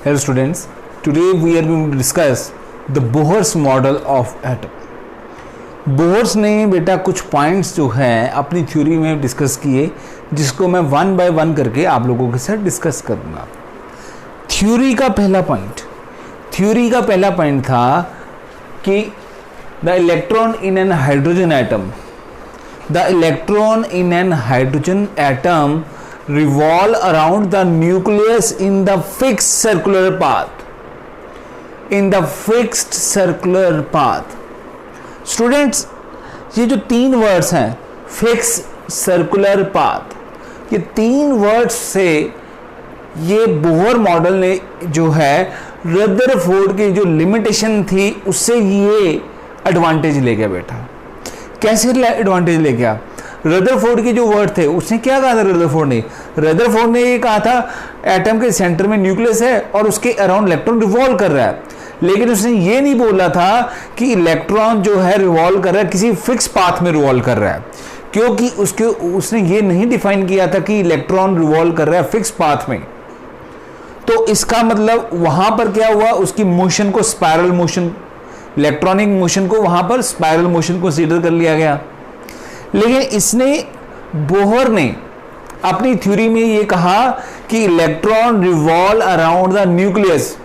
Hello students, today we are going to discuss the Bohr's model of atom. Bohr's ने बेटा कुछ points जो हैं अपनी थ्योरी में डिस्कस किए, जिसको मैं वन बाय वन करके आप लोगों के साथ डिस्कस करूँगा। थ्योरी का पहला पॉइंट था कि the electron in an hydrogen atom revolve around the nucleus in the fixed circular path. Students, ये जो तीन वर्ड्स हैं, फिक्स, सर्कुलर, पाथ, ये तीन वर्ड्स से ये बोहर मॉडल ने जो है रदरफोर्ड की जो लिमिटेशन थी उससे ये एडवांटेज ले गया बेटा। कैसे एडवांटेज ले गया? रदरफोर्ड के जो वर्ड थे उसने क्या कहा था? रदरफोर्ड ने ये कहा था एटम के सेंटर में न्यूक्लियस है और उसके अराउंड इलेक्ट्रॉन रिवॉल्व कर रहा है, लेकिन उसने ये नहीं बोला था कि इलेक्ट्रॉन जो है रिवॉल्व कर रहा है किसी फिक्स पाथ में रिवॉल्व कर रहा है, क्योंकि उसने ये नहीं डिफाइन किया था कि इलेक्ट्रॉन रिवॉल्व कर रहा है फिक्स पाथ में। तो इसका मतलब वहां पर क्या हुआ, उसकी मोशन को स्पाइरल मोशन, इलेक्ट्रॉनिक मोशन को वहां पर स्पाइरल मोशन कंसीडर कर लिया गया। लेकिन बोहर ने अपनी थ्योरी में ये कहा कि electron revolve around the nucleus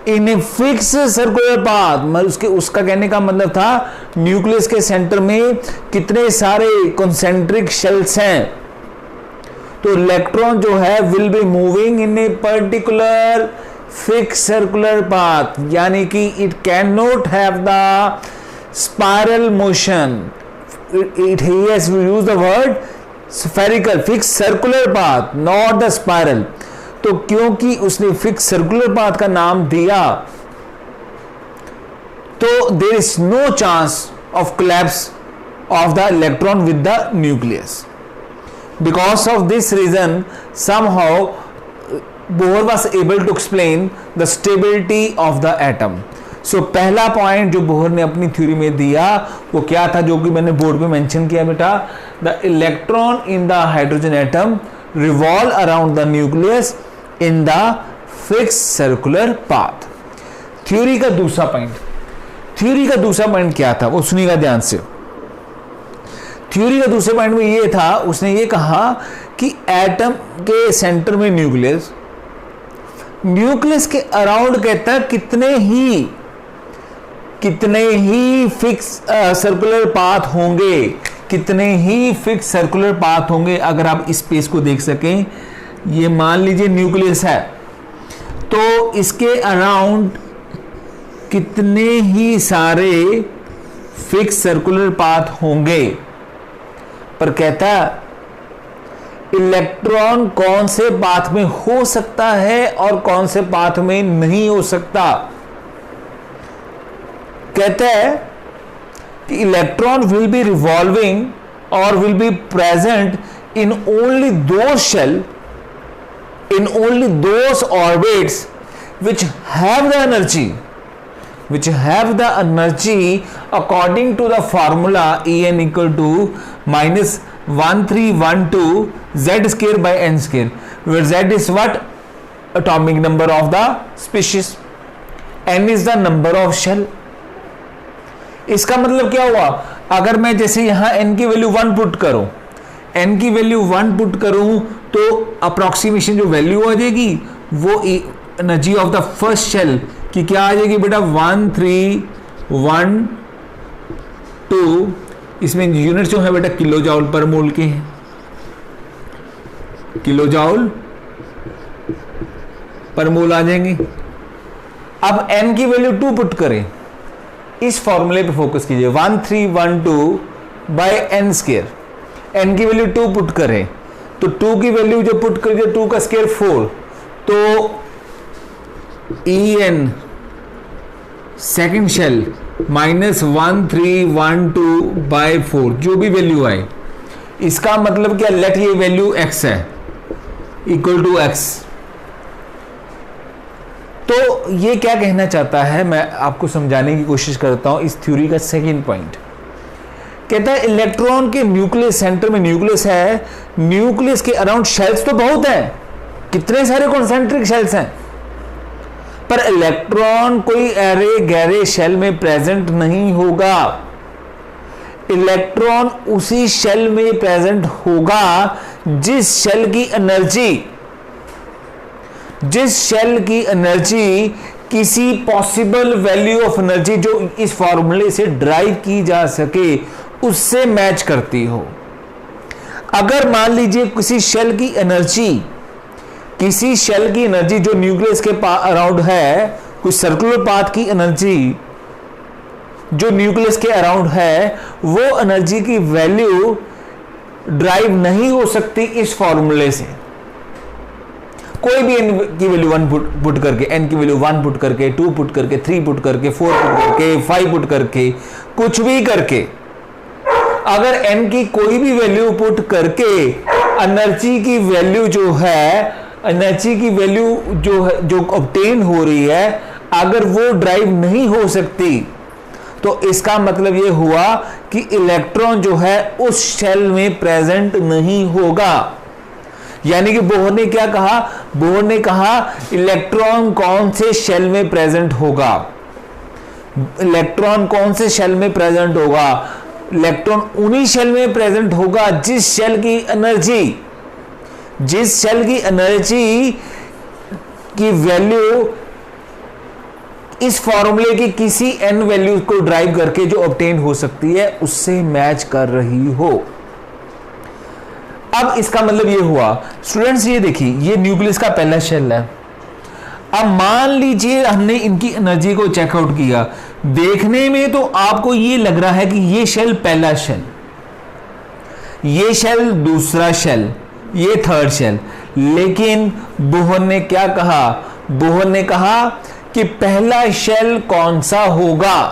in a fix circular path. उसका कहने का मतलब था न्यूक्लियस के सेंटर में कितने सारे कॉन्सेंट्रिक शेल्स हैं, तो इलेक्ट्रॉन जो है will be moving in a particular fix circular path, यानी कि it can not have the spiral motion. He has used the word spherical, fixed circular path, not the spiral. तो क्योंकि उसने fix circular path का नाम दिया, तो there is no chance of collapse of the electron with the nucleus. Because of this reason, somehow Bohr was able to explain the stability of the atom. सो पहला point जो Bohr ने अपनी theory में दिया वो क्या था, जो कि मैंने बोर्ड पे मेंशन किया बेटा, the electron in the hydrogen atom revolve around the nucleus in the fix circular path. Theory का दूसरा पॉइंट क्या था वो सुनिएगा ध्यान से। थ्योरी का दूसरे पॉइंट में ये था, उसने ये कहा कि एटम के सेंटर में न्यूक्लियस के अराउंड कहता है कितने ही फिक्स सर्कुलर पाथ होंगे। अगर आप इस स्पेस को देख सकें, ये मान लीजिए न्यूक्लियस है, तो इसके अराउंड कितने ही सारे फिक्स सर्कुलर पाथ होंगे, पर कहता इलेक्ट्रॉन कौन से पाथ में हो सकता है और कौन से पाथ में नहीं हो सकता। कहता है कि इलेक्ट्रॉन विल बी रिवॉल्विंग और will be present in only those orbits which have the energy according to the formula En equal to minus 1312 z square by n square, where z is what? Atomic number of the species, n is the number of shell. इसका मतलब क्या हुआ, अगर मैं जैसे यहां n की value 1 put करूं तो अप्रोक्सीमेशन जो वैल्यू आ जाएगी वो energy of the first shell की क्या आ जाएगी बेटा, 1312। इसमें यूनिट जो है बेटा किलो जाउल पर मोल के हैं, किलो जाउल पर मोल आ जाएंगे। अब n की वैल्यू 2 पुट करें, इस फॉर्मूले पे फोकस कीजिए, 1312 बाय n स्क्वायर। n की वैल्यू 2 पुट करें तो 2 की वैल्यू जो पुट करिए 2 का स्क्वायर 4, तो En second shell minus 1312 by 4, जो भी वैल्यू आए, इसका मतलब क्या, लेट ये वैल्यू x है इक्वल टू x। तो ये क्या कहना चाहता है, मैं आपको समझाने की कोशिश करता हूं इस थ्योरी का सेकंड पॉइंट। कहता है इलेक्ट्रॉन के न्यूक्लियस, सेंटर में न्यूक्लियस है, न्यूक्लियस के अराउंड शेल्स तो बहुत हैं, कितने सारे कॉन्सेंट्रिक शेल्स हैं, पर इलेक्ट्रॉन कोई अरे गहरे शेल में प्रेजेंट नहीं होगा। इलेक्ट्रॉन उसी शेल में प्रेजेंट होगा जिस शेल की एनर्जी किसी पॉसिबल वैल्यू ऑफ एनर्जी जो इस फॉर्मूले से ड्राइव की जा सके उससे मैच करती हो। अगर मान लीजिए किसी शेल की एनर्जी जो न्यूक्लियस के अराउंड है, कोई सर्कुलर पाथ की एनर्जी जो न्यूक्लियस के अराउंड है, वो एनर्जी की वैल्यू ड्राइव नहीं हो सकती इस फॉर्मूले से। कोई भी n की वैल्यू 1 पुट करके, n की वैल्यू 1 पुट करके, 2 पुट करके, 3 पुट करके, 4 पुट करके, 5 पुट करके, कुछ भी करके, अगर n की कोई भी वैल्यू पुट करके एनर्जी की वैल्यू जो ऑब्टेन हो रही है, अगर वो ड्राइव नहीं हो सकती, तो इसका मतलब ये हुआ कि इलेक्ट्रॉन जो है उस शेल में प्रेजेंट नहीं होगा। यानी कि बोहर ने क्या कहा? बोहर ने कहा इलेक्ट्रॉन कौन से शेल में प्रेजेंट होगा? इलेक्ट्रॉन कौन से शेल में प्रेजेंट होगा? इलेक्ट्रॉन उन्हीं शेल में प्रेजेंट होगा जिस शेल की एनर्जी की वैल्यू इस फॉर्मूले की किसी n वैल्यू को ड्राइव करके जो ऑब्टेन हो सकती है उससे मैच कर रही हो। अब इसका मतलब ये हुआ स्टूडेंट्स, ये देखिए ये न्यूक्लियस का पहला शेल है। अब मान लीजिए हमने इनकी एनर्जी को चेकआउट किया, देखने में तो आपको ये लग रहा है कि ये शेल पहला शेल, ये शेल दूसरा शेल, ये थर्ड शेल, लेकिन बोहर ने क्या कहा? बोहर ने कहा कि पहला शेल कौन सा होगा?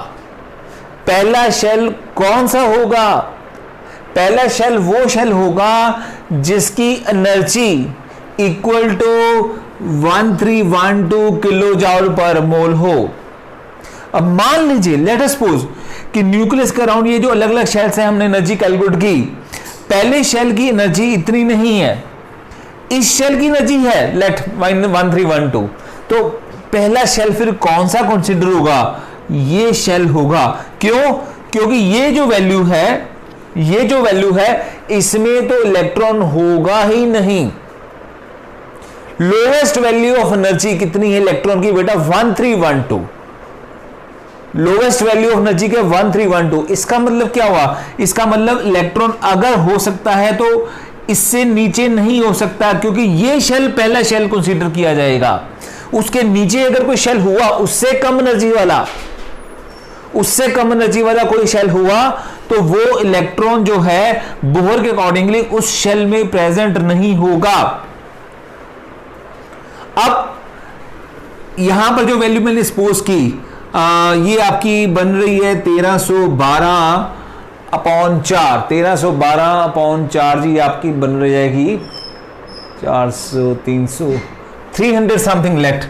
पहला शेल कौन सा होगा? पहला शेल वो शेल होगा जिसकी energy equal to 1312 kilo joule पर मोल हो। अब मान लीजिए लेट अस सपोज कि न्यूक्लियस के अराउंड ये जो अलग अलग शेल्स हैं, हमने एनर्जी कैलकुलेट की, पहले शेल की एनर्जी इतनी नहीं है, इस शेल की एनर्जी है लेट 1312, तो पहला शेल फिर कौन सा कंसीडर होगा? ये शेल होगा। क्यों? क्योंकि ये जो वैल्यू है इसमें तो इलेक्ट्रॉन होगा ही नहीं। लोएस्ट वैल्यू ऑफ एनर्जी कितनी है इलेक्ट्रॉन की बेटा? 1312। लोएस्ट वैल्यू ऑफ एनर्जी के 1312। इसका मतलब क्या हुआ? इसका मतलब इलेक्ट्रॉन अगर हो सकता है तो इससे नीचे नहीं हो सकता, क्योंकि ये शेल पहला शेल कंसीडर किया जाएगा। उसके नीचे अगर कोई शेल हुआ उससे कम एनर्जी वाला कोई शेल हुआ तो वो इलेक्ट्रॉन जो है बोहर के अकॉर्डिंगली उस शेल में प्रेजेंट नहीं होगा। अब यहां पर जो वैल्यू मैंने सपोज की ये आपकी बन रही है 1312/4। 1312/4 जी आपकी बन रही जाएगी 400 300 300 समथिंग लेट।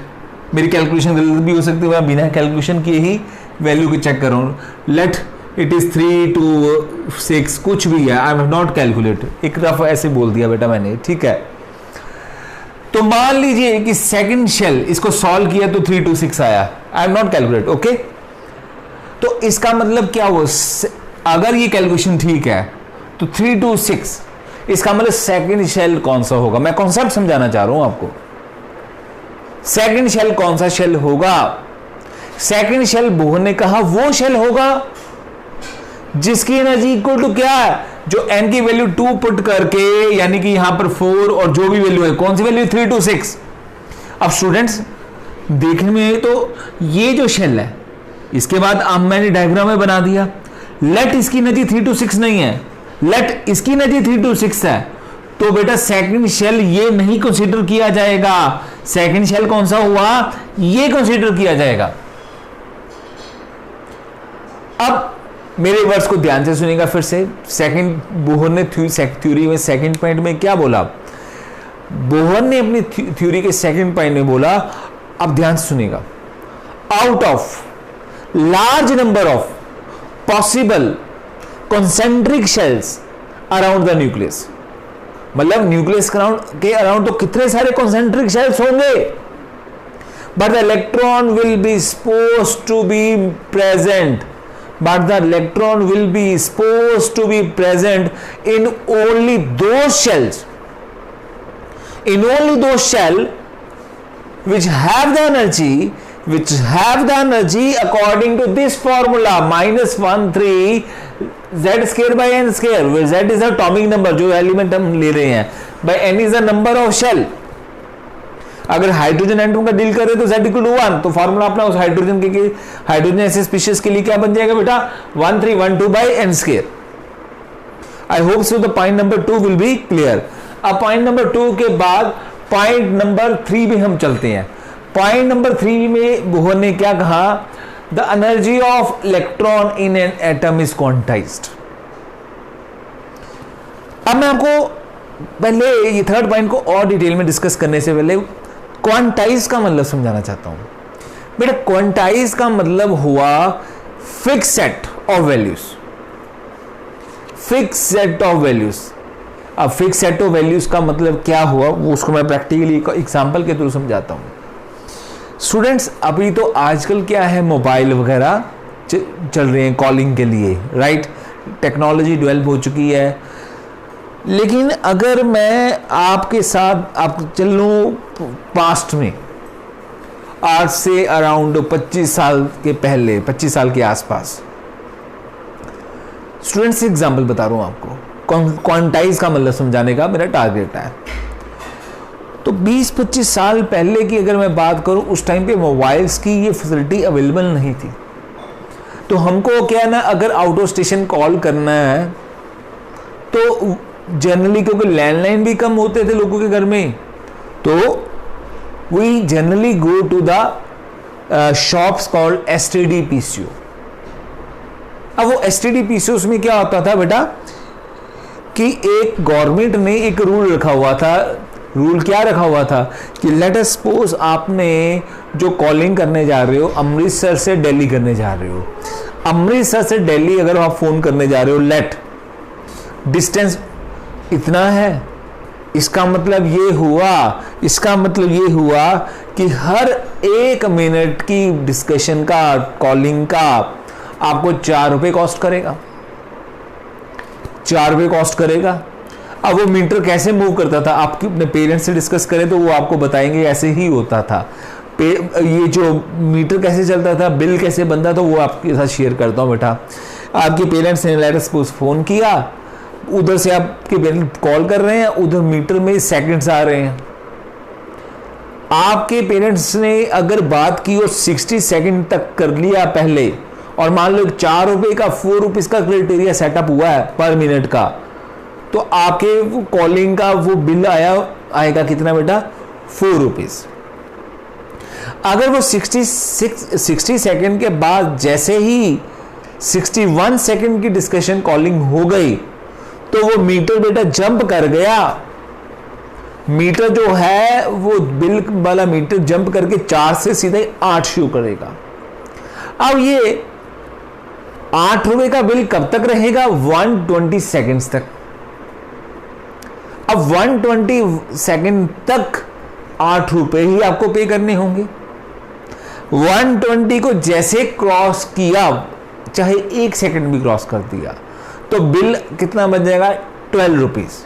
मेरी कैलकुलेशन गलत भी हो सकती है, मैं बिना कैलकुलेशन किए ही वैल्यू को चेक कर रहा हूँ। लेट इट इज 326 कुछ भी है, आई हैव नॉट कैलकुलेट, एक रफ ऐसे बोल दिया बेटा मैंने, ठीक है। तो मान लीजिए कि सेकंड शेल इसको सॉल्व किया तो 326 आया, I am not calculate, okay. तो इसका मतलब क्या हुआ? अगर ये कैलकुलेशन ठीक है तो 326, इसका मतलब सेकंड शेल कौन सा होगा? मैं कॉन्सेप्ट समझाना चाह रहा हूं आपको। सेकंड शेल कौन सा शेल होगा? सेकंड शेल बोहर ने कहा वो शेल होगा जिसकी एनर्जी इक्वल टू क्या है? जो n की वैल्यू 2 पुट करके, यानी कि यहां पर 4 और जो भी वैल्यू है, कौन सी वैल्यू? 326। अब स्टूडेंट्स देखने में तो ये जो शेल है, इसके बाद अब मैंने डायग्राम में बना दिया, लेट इसकी एनर्जी 326 नहीं है, लेट इसकी एनर्जी 326 है, तो बेटा सेकंड शेल ये नहीं कंसीडर किया जाएगा। सेकंड शेल कौन सा हुआ? ये कंसीडर किया जाएगा। अब मेरे वर्ड्स को ध्यान से सुनिएगा फिर से। सेकंड बोहर ने थ्योरी में सेकंड पॉइंट में क्या बोला? बोहर ने अपनी थ्योरी के सेकंड पॉइंट में बोला, अब ध्यान से सुनिएगा, out of large number of possible concentric shells around the nucleus, मतलब न्यूक्लियस के अराउंड तो कितने सारे कॉन्सेंट्रिक शेल्स होंगे? but the electron will be supposed to be present, but the electron will be supposed to be present in only those shells, in only those shell which have the energy according to this formula -1/3 z square by n square, where z is the atomic number, जो element हम ले रहे हैं, by n is the number of shell. अगर hydrogen atom का deal करें तो z = 1, तो फॉर्मूला अपना उस हाइड्रोजन के हाइड्रोजन ऐसे स्पीशीज के लिए क्या बन जाएगा बेटा, 1312 by n square. I hope so the point number 2 will be clear. अब पॉइंट नंबर 2 के बाद पॉइंट नंबर 3 में हम चलते हैं. पॉइंट नंबर 3 में बोहर ने क्या कहा, the energy of electron in an atom is quantized. अब मैं आपको पहले ये थर्ड पॉइंट को और डिटेल में डिस्कस करने से पहले क्वांटाइज का मतलब समझाना चाहता हूं. बेटा क्वांटाइज का मतलब हुआ fix set of values, fix set of values. अब फिक्स सेट ऑफ वैल्यूज का मतलब क्या हुआ, वो उसको मैं प्रैक्टिकली एग्जांपल के थ्रू समझाता हूं. स्टूडेंट्स अभी तो आजकल क्या है, मोबाइल वगैरह चल रहे हैं कॉलिंग के लिए, राइट. टेक्नोलॉजी डेवलप हो चुकी है. लेकिन अगर मैं आपके साथ आप चलूं पास्ट में, आज से अराउंड 25 साल के पहले, 25 साल के आसपास, स्टूडेंट्स एग्जाम्पल बता रहा हूं आपको, क्वांटाइज का मतलब समझाने का मेरा टारगेट है. तो 20-25 साल पहले की अगर मैं बात करूं, उस टाइम पे मोबाइल्स की ये फैसिलिटी अवेलेबल नहीं थी. तो हमको क्या है ना, अगर आउट ऑफ स्टेशन कॉल करना है तो जनरली, क्योंकि लैंडलाइन भी कम होते थे लोगों के घर में, तो we generally go to the shops called STD PCO. अब वो एसटीडी पीसीओ में क्या होता था बेटा, कि एक गवर्नमेंट ने एक रूल रखा हुआ था. रूल क्या रखा हुआ था कि लेट अस सपोज आपने जो कॉलिंग करने जा रहे हो, अमृतसर से दिल्ली करने जा रहे हो. अमृतसर से दिल्ली अगर आप फोन करने जा रहे हो, लेट डिस्टेंस इतना है, इसका मतलब ये हुआ कि हर 1 मिनट की डिस्कशन का, कॉलिंग का आपको 4 रुपए कॉस्ट करेगा. 4 रुपए कॉस्ट करेगा. अब वो मीटर कैसे मूव करता था, आपके अपने पेरेंट्स से डिस्कस करें तो वो आपको बताएंगे ऐसे ही होता था. ये जो मीटर कैसे चलता था, बिल कैसे बनता था, वो आपके साथ शेयर करता हूँ बेटा. आपके पेरेंट्स ने लेट अस सपोज फोन किया, उधर से आपके पेरेंट्स कॉल कर रहे हैं, उधर मीटर में सेकंड्स आ रहे हैं. आपके पेरेंट्स ने अगर बात की और 60 सेकंड तक कर लिया पहले, और मान लो 4 रुपए का 4 रुपीज का क्राइटेरिया सेटअप हुआ है पर मिनट का, तो आपके वो कॉलिंग का वो बिल आएगा कितना बेटा, 4 रुपीज. अगर वो 60 सेकंड के बाद जैसे ही 61 सेकंड की डिस्कशन कॉलिंग हो गई, तो वो मीटर बेटा जंप कर गया. मीटर जो है वो बिल वाला मीटर जंप करके 4 से सीधे 8 शो करेगा. अब ये 8 रुपए का बिल कब तक रहेगा, 120 सेकंड्स तक. अब 120 सेकंड तक 8 रुपए ही आपको पे करने होंगे. 120 को जैसे क्रॉस किया, चाहे 1 सेकंड भी क्रॉस कर दिया, तो बिल कितना बन जाएगा, 12 रुपीज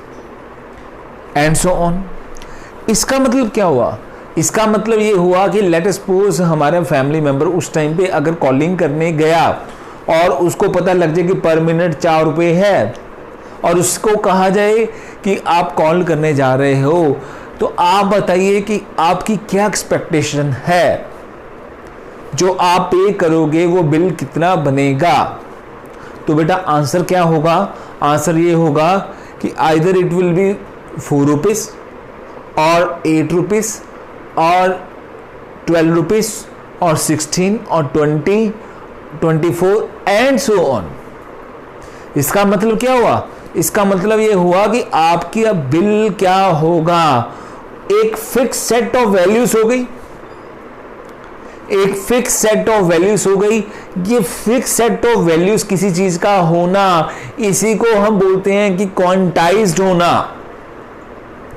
एंड सो ऑन. इसका मतलब क्या हुआ, इसका मतलब ये हुआ कि लेट अस सपोज हमारा फैमिली मेंबर उस टाइम पे अगर कॉलिंग करने गया और उसको पता लग जाए कि पर मिनट 4 रुपए है, और उसको कहा जाए कि आप कॉल करने जा रहे हो, तो आप बताइए कि आपकी क्या एक्सपेक्टेशन है, जो आप पे करोगे वो बिल कितना बनेगा. तो बेटा आंसर क्या होगा, आंसर ये होगा कि either it will be 4 rupees और 8 रुपीज और 12 रुपीज और 16 और 20, 24 एंड सो ऑन. इसका मतलब क्या हुआ, इसका मतलब ये हुआ कि आपकी अब बिल क्या होगा, एक फिक्स सेट ऑफ वैल्यूज हो गई, एक फिक्स सेट ऑफ वैल्यूज हो गई. ये फिक्स सेट ऑफ वैल्यूज किसी चीज का होना, इसी को हम बोलते हैं कि क्वांटाइज्ड होना,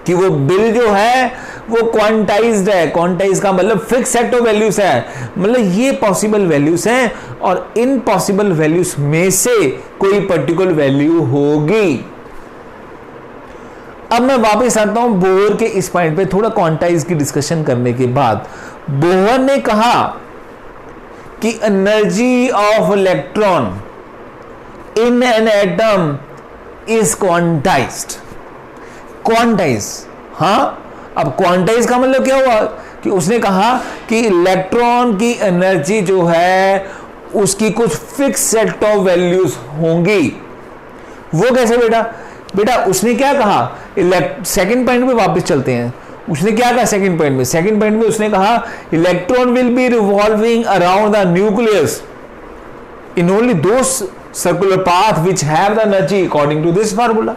कि वो बिल जो है वो क्वांटाइज्ड है। क्वांटाइज का मतलब फिक्स सेट ऑफ वैल्यूज है, मतलब ये पॉसिबल वैल्यूज हैं और इन पॉसिबल वैल्यूज में से कोई पर्टिकुलर वैल्यू होगी। अब मैं वापस आता हूं बोहर के इस पॉइंट पे, थोड़ा क्वांटाइज की डिस्कशन करने के बाद बोहर ने कहा कि energy of electron in an atom is quantized. Quantize, हाँ, अब क्वांटाइज का मतलब क्या हुआ कि उसने कहा कि इलेक्ट्रॉन की एनर्जी जो है उसकी कुछ फिक्स सेट ऑफ वैल्यूज होंगी। वो कैसे बेटा? बेटा उसने क्या कहा, सेकंड पॉइंट पे वापस चलते हैं। उसने क्या कहा सेकंड पॉइंट में? सेकंड पॉइंट में उसने कहा electron will be revolving around the nucleus in only those circular path which have the energy according to this formula.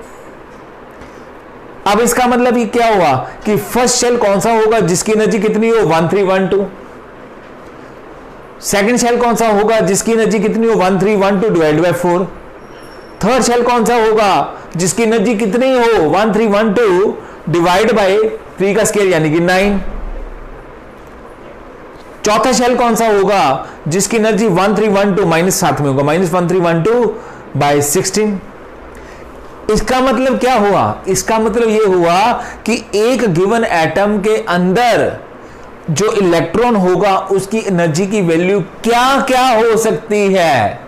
अब इसका मतलब ये क्या हुआ कि फर्स्ट शेल कौन सा होगा जिसकी एनर्जी कितनी हो 1312। सेकंड शेल कौन सा होगा जिसकी एनर्जी कितनी हो 1312 डिवाइड बाय 4। थर्ड शेल कौन सा होगा जिसकी एनर्जी कितनी हो 1312 डिवाइड बाय 3 का स्केयर यानी कि 9। चौथा शेल कौन सा होगा जिसकी एनर्जी 1312 माइनस साथ में होगा -1312 बाय 16। इसका मतलब क्या हुआ? इसका मतलब यह हुआ कि एक गिवन एटम के अंदर जो इलेक्ट्रॉन होगा उसकी एनर्जी की वैल्यू क्या क्या हो सकती है,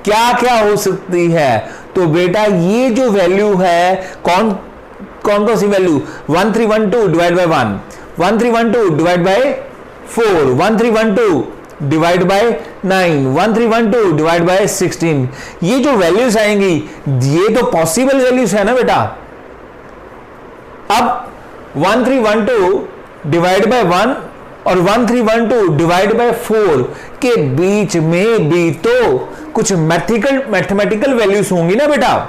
क्या क्या हो सकती है। तो बेटा ये जो वैल्यू है कौन कौन सी value 1312 divide by 1, 1312 divide by 4, 1312 divide by 9, 1312 divide by 16। ये जो वैल्यूज आएंगी ये तो पॉसिबल वैल्यूज है ना बेटा। अब 1312 डिवाइड बाय 1 और 1312 डिवाइड बाय 4 के बीच में भी तो कुछ मैथमेटिकल वैल्यूज होंगी ना बेटा।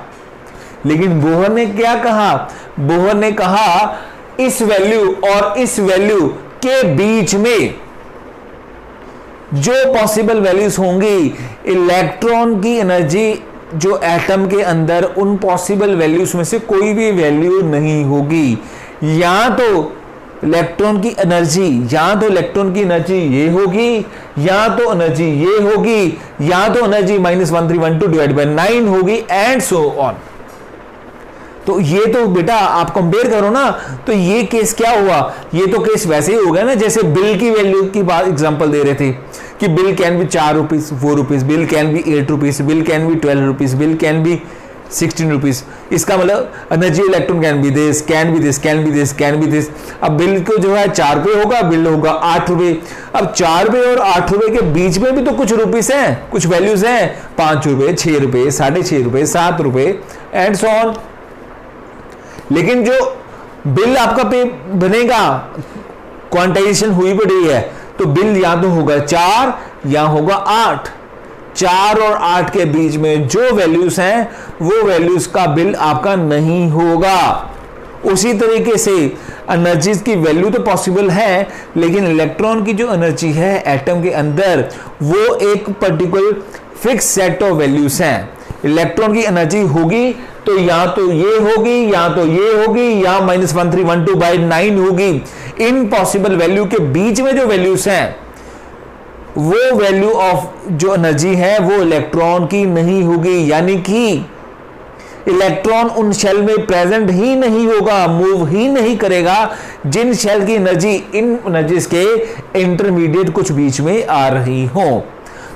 लेकिन बोहर ने क्या कहा? बोहर ने कहा इस वैल्यू और इस वैल्यू के बीच में जो पॉसिबल वैल्यूज होंगी इलेक्ट्रॉन की एनर्जी जो एटम के अंदर उन पॉसिबल वैल्यूज में से कोई भी वैल्यू नहीं होगी। या तो इलेक्ट्रॉन की एनर्जी ये होगी, या तो एनर्जी ये होगी, या तो एनर्जी -1312 डिवाइड बाय 9 होगी एंड सो ऑन। तो ये तो बेटा आप कंपेयर करो ना, तो ये केस क्या हुआ? ये तो केस वैसे ही हो गया ना जैसे बिल की वैल्यू की बात एग्जांपल दे रहे थे कि bill can be 4 rupees, 4 rupees, bill can be 8 rupees, bill can be 12 rupees, bill can be 16 rupees. इसका मतलब energy electron can be this, can be this, can be this, can be this. अब bill को जो है 4 रुपये होगा, bill होगा 8 रुपये। अब 4 रुपये और 8 रुपये के बीच में भी तो कुछ रुपीस हैं, कुछ वैल्यूज हैं, 5 रुपये, 6 रुपये, 6.5 रुपये, 7 रुपये एंड सो ऑन। लेकिन जो बिल आपका पे बनेगा क्वांटाइजेशन हुई पड़ी है तो बिल या तो होगा 4 या होगा 8। 4 और 8 के बीच में जो वैल्यूज हैं वो वैल्यूज का बिल आपका नहीं होगा। उसी तरीके से एनर्जीज की वैल्यू तो पॉसिबल है, लेकिन इलेक्ट्रॉन की जो एनर्जी है एटम के अंदर वो एक particular fix set of values हैं। इलेक्ट्रॉन की एनर्जी होगी तो या तो ये होगी, या तो ये होगी, या -1312 बाय 9 होगी। इन पॉसिबल वैल्यू के बीच में जो वैल्यूज हैं वो वैल्यू ऑफ जो एनर्जी है वो इलेक्ट्रॉन की नहीं होगी, यानी कि इलेक्ट्रॉन उन शेल में प्रेजेंट ही नहीं होगा, मूव ही नहीं करेगा जिन शेल की एनर्जी इन एनर्जीज के इंटरमीडिएट कुछ बीच में आ रही हो।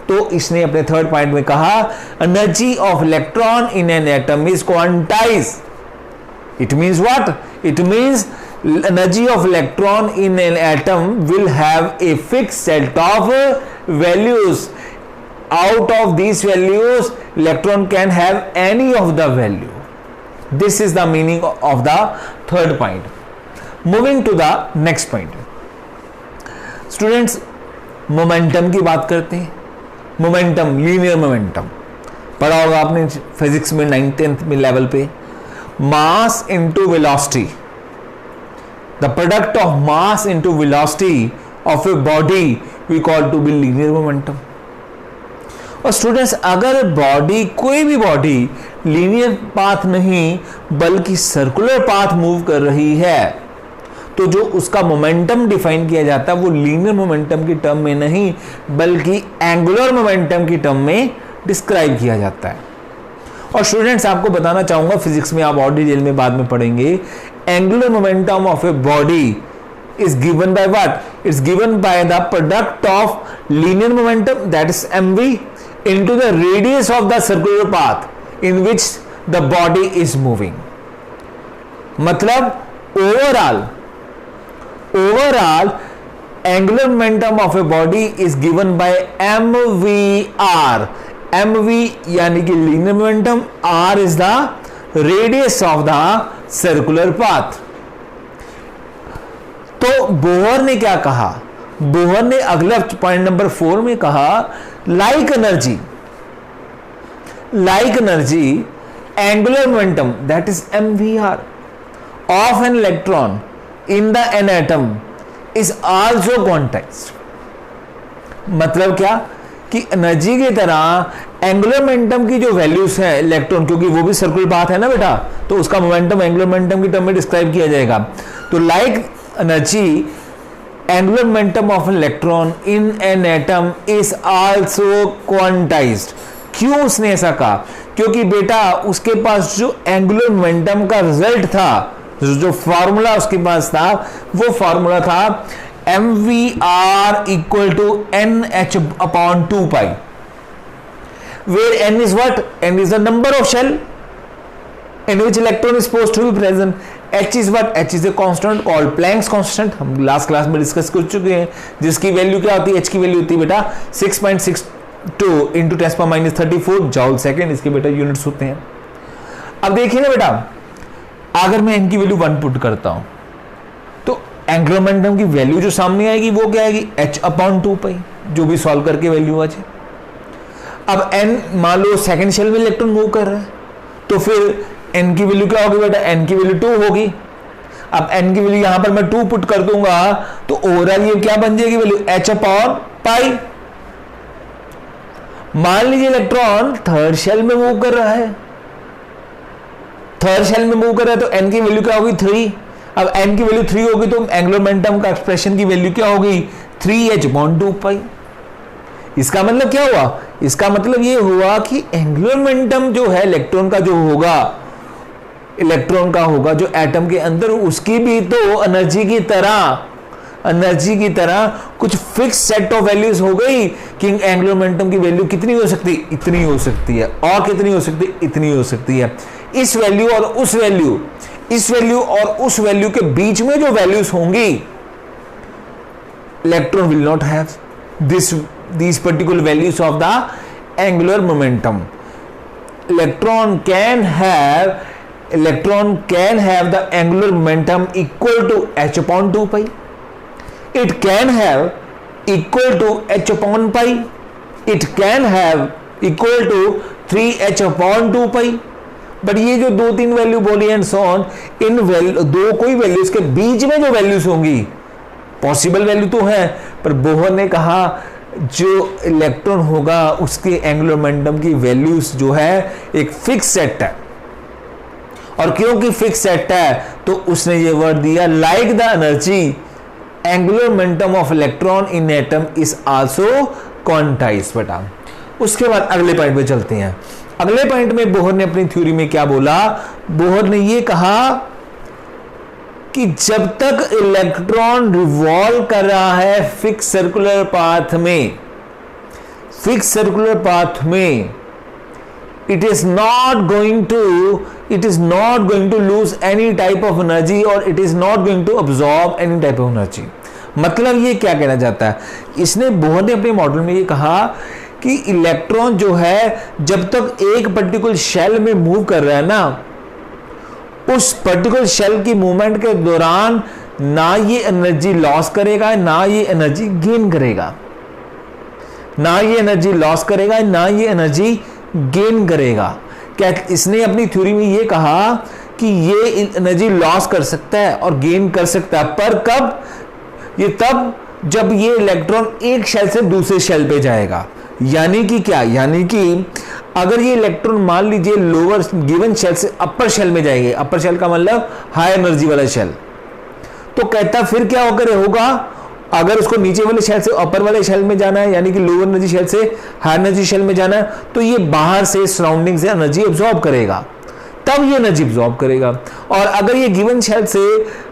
तो इसने अपने थर्ड पॉइंट में कहा energy of electron in an atom is quantize. It means what? It means energy of electron in an atom will have a fixed set of values. Out of these values electron can have any of the value. This is the meaning of the third point. Moving to the next point. Students, momentum की बात करते हैं। Momentum, linear momentum पढ़ा होगा आपने physics में 9th में level पे। Mass into velocity, the product of mass into velocity of a body we call to be linear momentum. और स्टूडेंट्स अगर बॉडी, कोई भी बॉडी लीनियर पाथ नहीं बल्कि सर्कुलर पाथ मूव कर रही है तो जो उसका मोमेंटम डिफाइन किया जाता है वो लीनियर मोमेंटम की टर्म में नहीं बल्कि एंगुलर मोमेंटम की टर्म में डिस्क्राइब किया जाता है। और स्टूडेंट्स आपको बताना चाहूंगा, फिजिक्स में आप और डिटेल में बाद में पढ़ेंगे, angular momentum of a body is given by what? It's given by the product of linear momentum, that is mv, into the radius of the circular path in which the body is moving. मतलब overall angular momentum of a body is given by mvr. mv यानी कि linear momentum, r is the radius of the circular path. तो Bohr ने क्या कहा? Bohr ने अगला point number 4 में कहा like energy angular momentum that is mvr of an electron in the an atom is also quantized. मतलब क्या कि एनर्जी की तरह एंगुलर मोमेंटम की जो वैल्यूज है इलेक्ट्रॉन, क्योंकि वो भी सर्कुलर पाथ है ना बेटा, तो उसका मोमेंटम एंगुलर मोमेंटम की टर्म में डिस्क्राइब किया जाएगा। तो like energy angular momentum of an electron in an atom is also quantized। क्यों उसने ऐसा कहा? क्योंकि बेटा उसके पास जो एंगुलर मोमेंटम का रिजल्ट था, जो फॉर्मूला उसके पास था, वो फॉर्मूला था mvr equal to nh upon 2 pi, where n is what? N is the number of shell in which electron is supposed to be present. H is what? H is a constant called Planck's constant, हम last class में discuss कर चुके हैं, जिसकी value क्या होती है? H की वैल्यू होती है बेटा 6.62 इंटू 10⁻34 जॉल सेकेंड, इसके बेटा यूनिट्स होते हैं। अब देखिए ना बेटा, अगर मैं n की वैल्यू 1 पुट करता हूं तो एंगुलर मोमेंटम की वैल्यू जो सामने आएगी वो क्या आएगी? h अपॉन 2 पाई, जो भी सॉल्व करके वैल्यू आ जाए। अब n मान लो सेकेंड शेल में इलेक्ट्रॉन मूव कर रहा है, तो फिर n की वैल्यू क्या होगी बेटा? n की वैल्यू 2 होगी। अब n की वैल्यू यहां पर मैं 2 पुट कर दूंगा तो ओवरऑल ये क्या बन जाएगी वैल्यू? h upon pi. मान लीजिए इलेक्ट्रॉन थर्ड शेल में मूव कर रहा है, थर्ड शेल में मूव कर रहा है तो n की वैल्यू क्या होगी? 3। अब n की वैल्यू 3 होगी तो एंगुलर मोमेंटम का एक्सप्रेशन की वैल्यू क्या होगी? 3h अपॉन 2 पाई। इसका मतलब क्या हुआ? इसका मतलब ये हुआ कि एंगुलर मोमेंटम जो है इलेक्ट्रॉन का जो होगा, इलेक्ट्रॉन का होगा जो एटम के अंदर, उसकी भी तो एनर्जी की तरह कुछ फिक्स सेट ऑफ वैल्यूज हो गई कि एंगुलर मोमेंटम की वैल्यू कितनी हो सकती है? इतनी हो सकती है। और कितनी हो सकती है? इतनी हो सकती है। इस वैल्यू और उस वैल्यू, इस वैल्यू और उस वैल्यू के बीच में जो वैल्यूज होंगी, electron will not have these particular values of the angular momentum. Electron can have the angular momentum equal to h upon 2 pi. It can have equal to h upon pi. It can have equal to 3h upon 2 pi. But ये जो 2-3 value बोली and so on, इन दो कोई values के बीच में जो values होंगी, possible value तो है, पर बोहर ने कहा जो इलेक्ट्रॉन होगा उसके एंगुलर मोमेंटम की वैल्यूज जो है एक फिक्स सेट है। और क्योंकि फिक्स सेट है तो उसने ये वर्ड दिया like the energy angular momentum of electron in atom is also quantized. बेटा उसके बाद अगले पॉइंट पे चलते हैं। अगले पॉइंट में बोहर ने अपनी थ्योरी में क्या बोला? बोहर ने ये कहा कि जब तक इलेक्ट्रॉन रिवॉल्व कर रहा है फिक्स सर्कुलर पाथ में, it is not going to lose any type of energy or it is not going to absorb any type of energy। मतलब ये क्या कहना चाहता है? इसने बोहर ने अपने मॉडल में ये कहा कि इलेक्ट्रॉन जो है जब तक एक पर्टिकुलर शेल में मूव कर रहा है ना, उस पर्टिकुलर शेल की मूवमेंट के दौरान ना ये एनर्जी लॉस करेगा ना ये एनर्जी गेन करेगा, ना ये एनर्जी लॉस करेगा ना ये एनर्जी गेन करेगा। क्या इसने अपनी थ्योरी में ये कहा कि ये एनर्जी लॉस कर सकता है और गेन कर सकता है, पर कब? ये तब जब ये इलेक्ट्रॉन एक शेल से दूसरे शेल पे जाएगा। यानी कि क्या? यानी कि अगर ये इलेक्ट्रॉन मान लीजिए लोअर गिवन शेल से अपर शेल में जाएंगे, अपर शेल का मतलब हाई एनर्जी वाला शेल, तो कहता फिर क्या होगा, अगर उसको नीचे वाले शेल से अपर वाले शेल में जाना है, यानी कि लोअर एनर्जी शेल से हायर एनर्जी शेल में जाना है, तो ये बाहर से सराउंडिंग से एनर्जी एब्जॉर्ब करेगा, तब ये एनर्जी एब्जॉर्ब करेगा। और अगर ये गिवन शेल से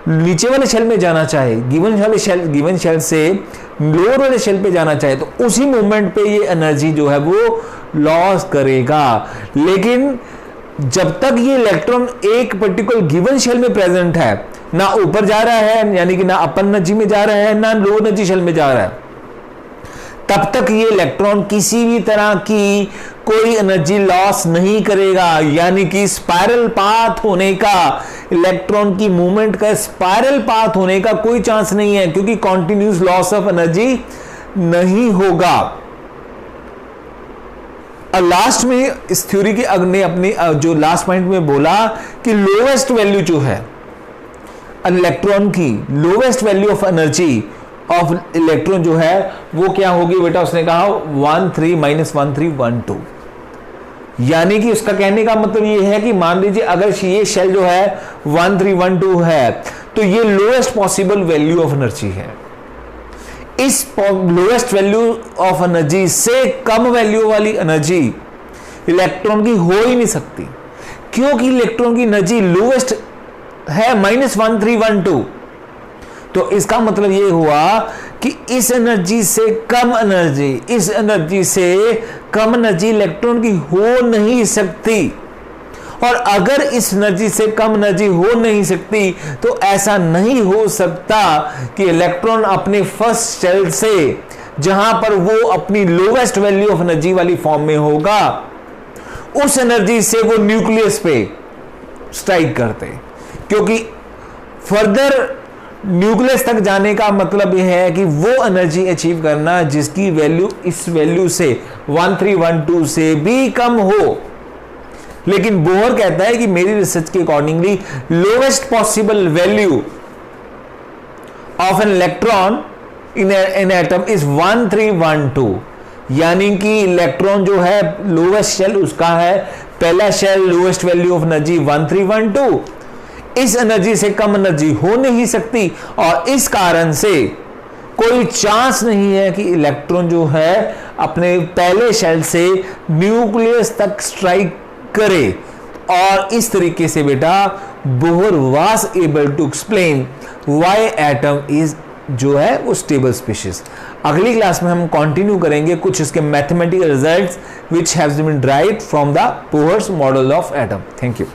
नीचे वाले शेल में जाना चाहे, गिवन शेल से लोअर वाले शेल पे जाना चाहे, तो उसी मोमेंट पे ये एनर्जी जो है वो लॉस करेगा। लेकिन जब तक ये इलेक्ट्रॉन एक पर्टिकुलर गिवन शेल में प्रेजेंट है, ना ऊपर जा रहा है, यानी कि ना अपर एनर्जी में जा रहा है, ना लोअर एनर्जी शेल में जा रहा है, तब तक ये इलेक्ट्रॉन किसी भी तरह की कोई एनर्जी लॉस नहीं करेगा। यानी कि स्पाइरल पाथ होने का, इलेक्ट्रॉन की मूवमेंट का स्पाइरल पाथ होने का कोई चांस नहीं है, क्योंकि कॉन्टिन्यूस लॉस ऑफ एनर्जी नहीं होगा। और लास्ट में इस थ्योरी के अगले अपने जो लास्ट पॉइंट में बोला कि लोवेस्ट वैल्यू जो है इलेक्ट्रॉन की, lowest value of energy of electron जो है वो क्या होगी बेटा, उसने कहा 13 - 1312। यानी कि उसका कहने का मतलब ये है कि मान लीजिए अगर ये शेल जो है 1312 है, तो ये lowest possible value of energy है। इस लोएस्ट वैल्यू ऑफ एनर्जी से कम वैल्यू वाली एनर्जी इलेक्ट्रॉन की हो ही नहीं सकती, क्योंकि इलेक्ट्रॉन की एनर्जी लोएस्ट है -1312। तो इसका मतलब ये हुआ कि इस एनर्जी से कम एनर्जी, इस एनर्जी से कम एनर्जी इलेक्ट्रॉन की हो नहीं सकती। और अगर इस एनर्जी से कम एनर्जी हो नहीं सकती, तो ऐसा नहीं हो सकता कि इलेक्ट्रॉन अपने फर्स्ट शेल से, जहां पर वो अपनी लोवेस्ट वैल्यू ऑफ एनर्जी वाली फॉर्म में होगा, उस एनर्जी से वो न्यूक्लियस पे स्ट्राइक करते, क्योंकि फर्दर न्यूक्लियस तक जाने का मतलब यह है कि वो एनर्जी अचीव करना जिसकी वैल्यू इस वैल्यू से 1312 से भी कम हो। लेकिन बोहर कहता है कि मेरी रिसर्च के accordingly lowest possible value of an electron in an atom is 1312। यानी कि इलेक्ट्रॉन जो है लोवेस्ट शेल उसका है, पहला shell lowest value of energy 1312, इस एनर्जी से कम एनर्जी हो नहीं सकती, और इस कारण से कोई चांस नहीं है कि इलेक्ट्रॉन जो है अपने पहले शेल से न्यूक्लियस तक स्ट्राइक करे। और इस तरीके से बेटा Bohr was able to explain why atom is जो है वो स्टेबल स्पीशीज। अगली क्लास में हम कंटिन्यू करेंगे कुछ इसके mathematical results which have been derived from the Bohr's model of atom. Thank you.